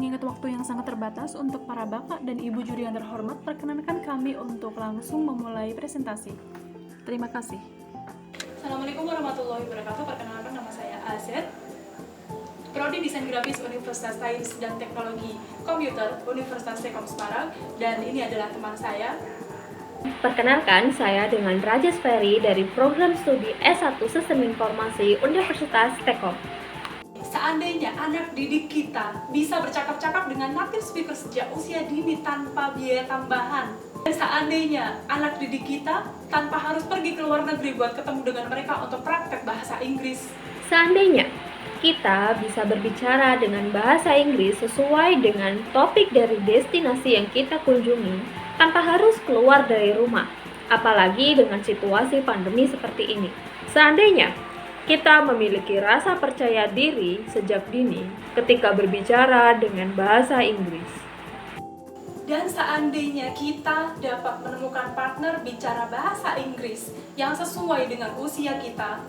Mengingat waktu yang sangat terbatas untuk para bapak dan ibu juri yang terhormat, perkenankan kami untuk langsung memulai presentasi. Terima kasih. Assalamualaikum warahmatullahi wabarakatuh. Perkenalkan, nama saya Azet, Prodi Desain Grafis Universitas Sains dan Teknologi Komputer Universitas Tekkom Semarang, dan ini adalah teman saya. Perkenalkan, saya dengan Rajas Ferry dari Program Studi S1 Sistem Informasi Universitas Tekkom. Seandainya anak didik kita bisa bercakap-cakap dengan native speaker sejak usia dini tanpa biaya tambahan, dan seandainya anak didik kita tanpa harus pergi ke luar negeri buat ketemu dengan mereka untuk praktek bahasa Inggris, Seandainya kita bisa berbicara dengan bahasa Inggris sesuai dengan topik dari destinasi yang kita kunjungi tanpa harus keluar dari rumah, apalagi dengan situasi pandemi seperti ini. Seandainya kita memiliki rasa percaya diri sejak dini ketika berbicara dengan bahasa Inggris. dan seandainya kita dapat menemukan partner bicara bahasa Inggris yang sesuai dengan usia kita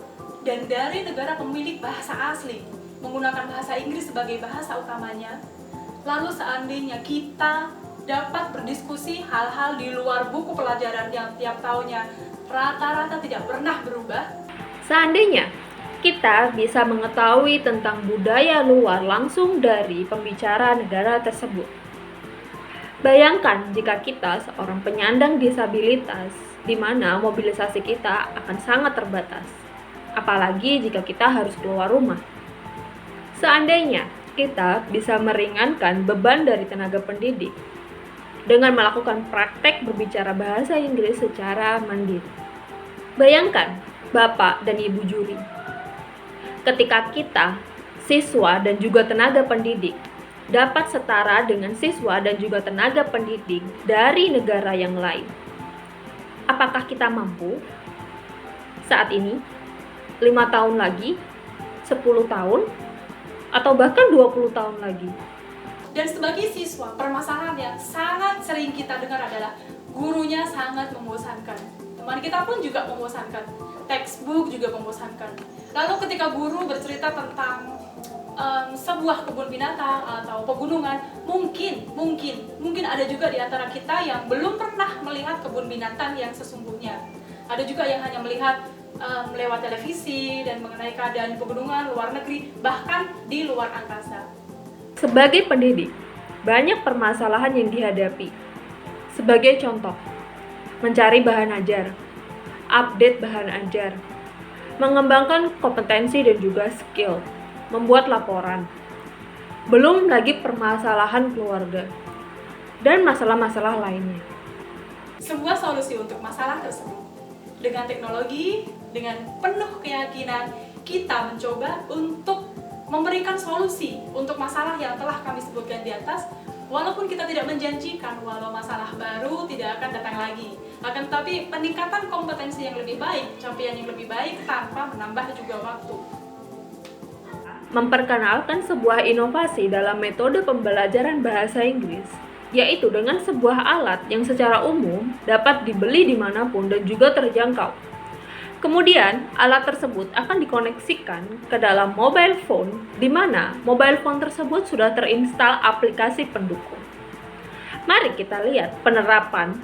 dan dari negara pemilik bahasa asli menggunakan bahasa Inggris sebagai bahasa utamanya, lalu seandainya kita dapat berdiskusi hal-hal di luar buku pelajaran yang tiap tahunnya rata-rata tidak pernah berubah, Seandainya kita bisa mengetahui tentang budaya luar langsung dari pembicara negara tersebut. Bayangkan jika kita seorang penyandang disabilitas, di mana mobilisasi kita akan sangat terbatas, apalagi jika kita harus keluar rumah. Seandainya kita bisa meringankan beban dari tenaga pendidik dengan melakukan praktek berbicara bahasa Inggris secara mandiri. Bayangkan, Bapak dan Ibu juri, ketika kita, siswa dan juga tenaga pendidik, dapat setara dengan siswa dan juga tenaga pendidik dari negara yang lain. Apakah kita mampu? Saat ini, 5 tahun lagi, 10 tahun, atau bahkan 20 tahun lagi. dan sebagai siswa, permasalahan yang sangat sering kita dengar adalah gurunya sangat membosankan, teman kita pun juga membosankan, textbook juga membosankan. Lalu ketika guru bercerita tentang sebuah kebun binatang atau pegunungan, mungkin ada juga di antara kita yang belum pernah melihat kebun binatang yang sesungguhnya. Ada juga yang hanya melihat lewat televisi dan mengenai keadaan pegunungan luar negeri, bahkan di luar angkasa. Sebagai pendidik, banyak permasalahan yang dihadapi. Sebagai contoh, mencari bahan ajar, update bahan ajar, mengembangkan kompetensi dan juga skill, membuat laporan. Belum lagi permasalahan keluarga dan masalah-masalah lainnya. Sebuah solusi untuk masalah tersebut dengan teknologi, dengan penuh keyakinan kita mencoba untuk memberikan solusi untuk masalah yang telah kami sebutkan di atas. Walaupun kita tidak menjanjikan walau masalah baru tidak akan datang lagi, akan tetapi peningkatan kompetensi yang lebih baik, capaian yang lebih baik tanpa menambah juga waktu. Memperkenalkan sebuah inovasi dalam metode pembelajaran bahasa Inggris, yaitu dengan sebuah alat yang secara umum dapat dibeli dimanapun dan juga terjangkau. Kemudian, alat tersebut akan dikoneksikan ke dalam mobile phone, di mana mobile phone tersebut sudah terinstal aplikasi pendukung. Mari kita lihat penerapan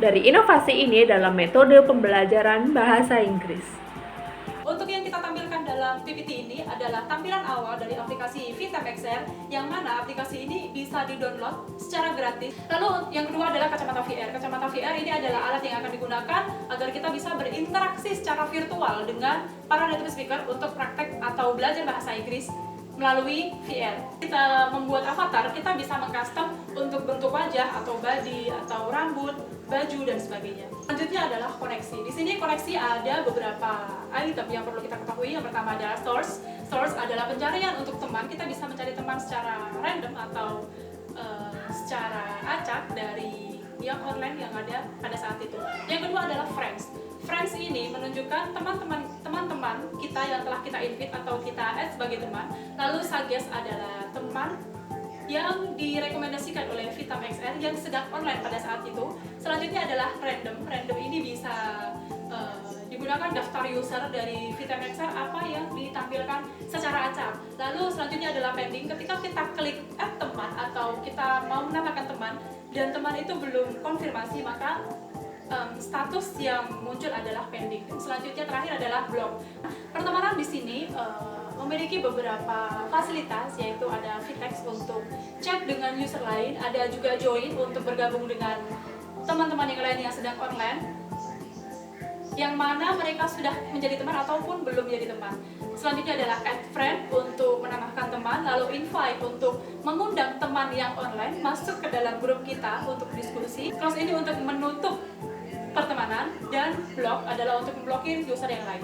dari inovasi ini dalam metode pembelajaran bahasa Inggris. Untuk yang kita tampilkan dalam PPT ini adalah tampilan awal dari aplikasi VTemXR, yang mana aplikasi ini bisa di-download secara gratis. Lalu yang kedua adalah kacamata VR. Kacamata VR ini adalah alat yang akan digunakan agar kita bisa berinteraksi secara virtual dengan para native speaker untuk praktek atau belajar bahasa Inggris melalui VR. Kita membuat avatar, kita bisa mengcustom untuk bentuk wajah atau body atau rambut, baju dan sebagainya. Selanjutnya adalah koneksi. Di sini koneksi ada beberapa item yang perlu kita ketahui. Yang pertama adalah source. Source adalah pencarian untuk teman. Kita bisa mencari teman secara random atau secara acak dari yang online yang ada pada saat itu. Yang kedua adalah friends. Friends ini menunjukkan teman-teman kita yang telah kita invite atau kita add sebagai teman. Lalu suggest adalah teman yang direkomendasikan oleh VTemXR yang sedang online pada saat itu. Selanjutnya adalah random. Random ini bisa digunakan daftar user dari VTemXR apa yang ditampilkan secara acak. Lalu selanjutnya adalah pending. Ketika kita klik add teman, dan teman itu belum konfirmasi, maka status yang muncul adalah pending. Selanjutnya terakhir adalah block. Pertemanan di sini memiliki beberapa fasilitas, yaitu ada Vtext untuk chat dengan user lain, ada juga join untuk bergabung dengan teman-teman yang lain yang sedang online, yang mana mereka sudah menjadi teman ataupun belum menjadi teman. Selanjutnya adalah add friend untuk menambahkan teman, lalu invite untuk mengundang teman yang online masuk ke dalam grup kita untuk diskusi. Close ini untuk menutup pertemanan, dan block adalah untuk memblokir user yang lain.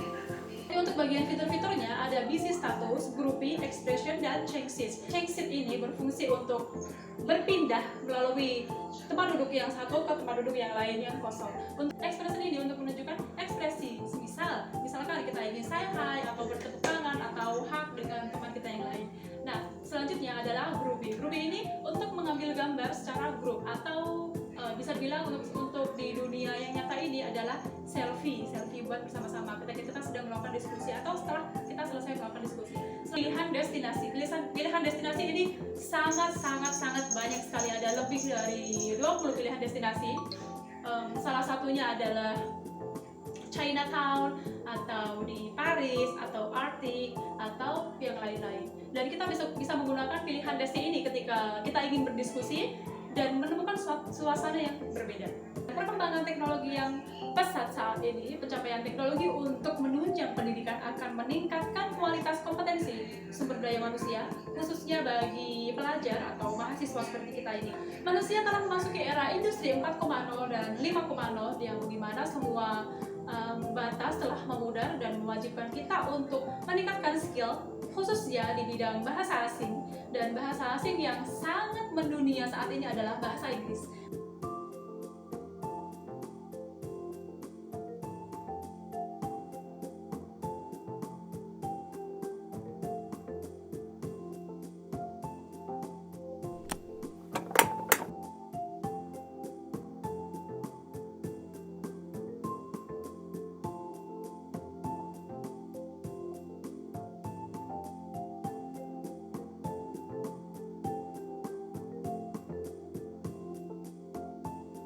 Jadi untuk bagian fitur-fiturnya ada busy status, grouping, expression, dan change seat. Change seat ini berfungsi untuk berpindah melalui tempat duduk yang satu ke tempat duduk yang lain yang kosong. Untuk expression ini untuk menunjukkan ekspresi, misalkan kita ingin say hi atau bertepuk tangan atau hug dengan teman kita yang lain. Nah, selanjutnya adalah grouping. Grouping ini untuk mengambil gambar secara grup, atau bisa dibilang untuk di dunia yang nyata ini adalah selfie buat bersama-sama ketika kita sedang melakukan diskusi atau setelah kita selesai melakukan diskusi. Pilihan destinasi ini sangat banyak sekali, ada lebih dari 20 pilihan destinasi. Salah satunya adalah Chinatown, atau di Paris, atau Arctic, atau yang lain-lain. Dan kita bisa menggunakan pilihan destinasi ini ketika kita ingin berdiskusi dan menemukan suasana yang berbeda. Perkembangan teknologi yang pesat saat ini, pencapaian teknologi untuk menunjang pendidikan akan meningkatkan kualitas kompetensi sumber daya manusia, khususnya bagi pelajar atau mahasiswa seperti kita ini. Manusia telah memasuki era industri 4.0 dan 5.0 yang dimana semua batas telah memudar dan mewajibkan kita untuk meningkatkan skill, khususnya di bidang bahasa asing. Dan bahasa asing yang sangat mendunia saat ini adalah bahasa Inggris.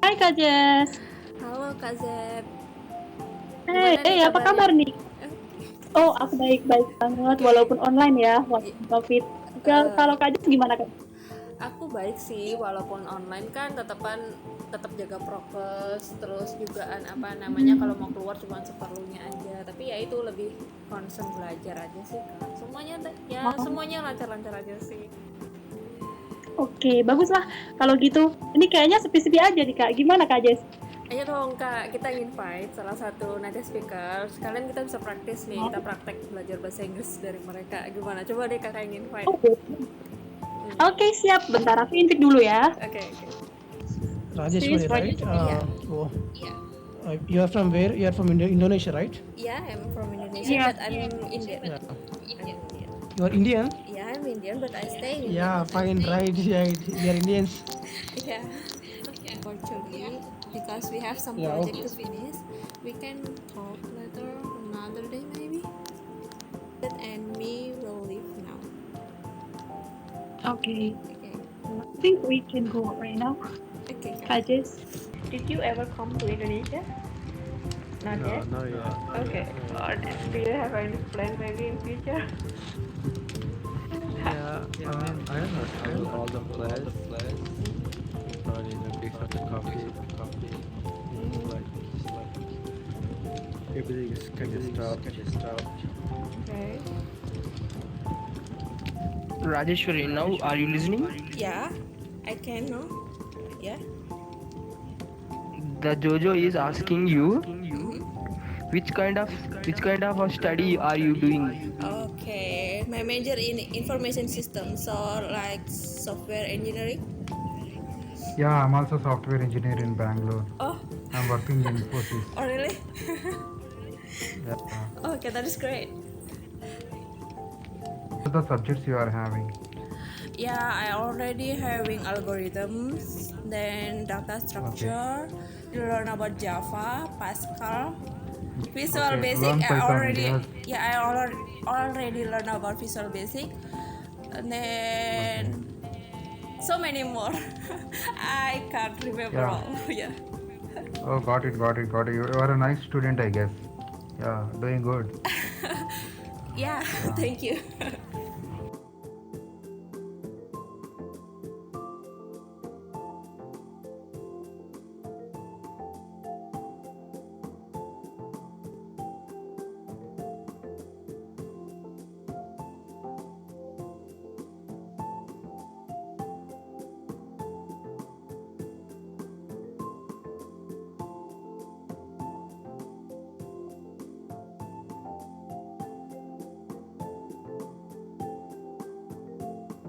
Hai Kak Jess. Halo Kak Zep. Apa kabar nih? Oh, aku baik-baik banget, walaupun online ya, walaupun COVID. Kalau Kak Jess gimana Kak? Aku baik sih, walaupun online kan tetap jaga prokes, terus juga kalau mau keluar cuma seperlunya aja. Tapi ya itu lebih concern belajar aja sih Kak. Semuanya lancar-lancar aja sih. Oke, bagus lah. Kalau gitu, ini kayaknya sepi-sepi aja nih Kak. Gimana Kak Jess? Ayo dong Kak, kita invite salah satu native speaker. Sekalian kita bisa praktis nih, kita praktek belajar bahasa Inggris dari mereka. Gimana? Coba deh Kakak yang invite. Oke, siap. Bentar aku invite dulu ya. Oke. Rajeshwari, right? Yeah. You are from where? You are from Indonesia, right? Yeah, I'm from Indonesia, Yeah. but I'm Indian. Yeah. You are Indian? Yeah, I'm Indian, but I stay in Yeah, fine, right. Yeah, we are Indians. Yeah. Unfortunately, because we have some Yeah, project to finish, we can talk later, another day maybe. That and me will leave now. Okay, Okay. I think we can go right now. Okay. Kak Jess, did you ever come to Indonesia? Not yet? No, yeah. Okay. Do you have any plan maybe in future? Yeah, I don't know. Travel all the place. Probably pick up the coffee. Like everything is kind of stopped. Okay. Rajeshwari, now are you listening? Yeah, I can know. Yeah. The Jojo is asking you which kind of a study are you doing? Okay. My major in information systems, so like software engineering. Yeah, I'm also software engineer in Bangalore. Oh. I'm working in Infosys. Oh really? Yeah. Okay, that is great. What are the subjects you are having? Yeah, I already having algorithms, then data structure, learn about Java, Pascal, Visual Okay, Basic. learn I Python, already, yes. yeah, I already learn about Visual Basic, and then so many more. I can't remember Yeah. all. Yeah. Oh, got it. You are a nice student, I guess. Yeah, doing good. Yeah. Yeah. Thank you.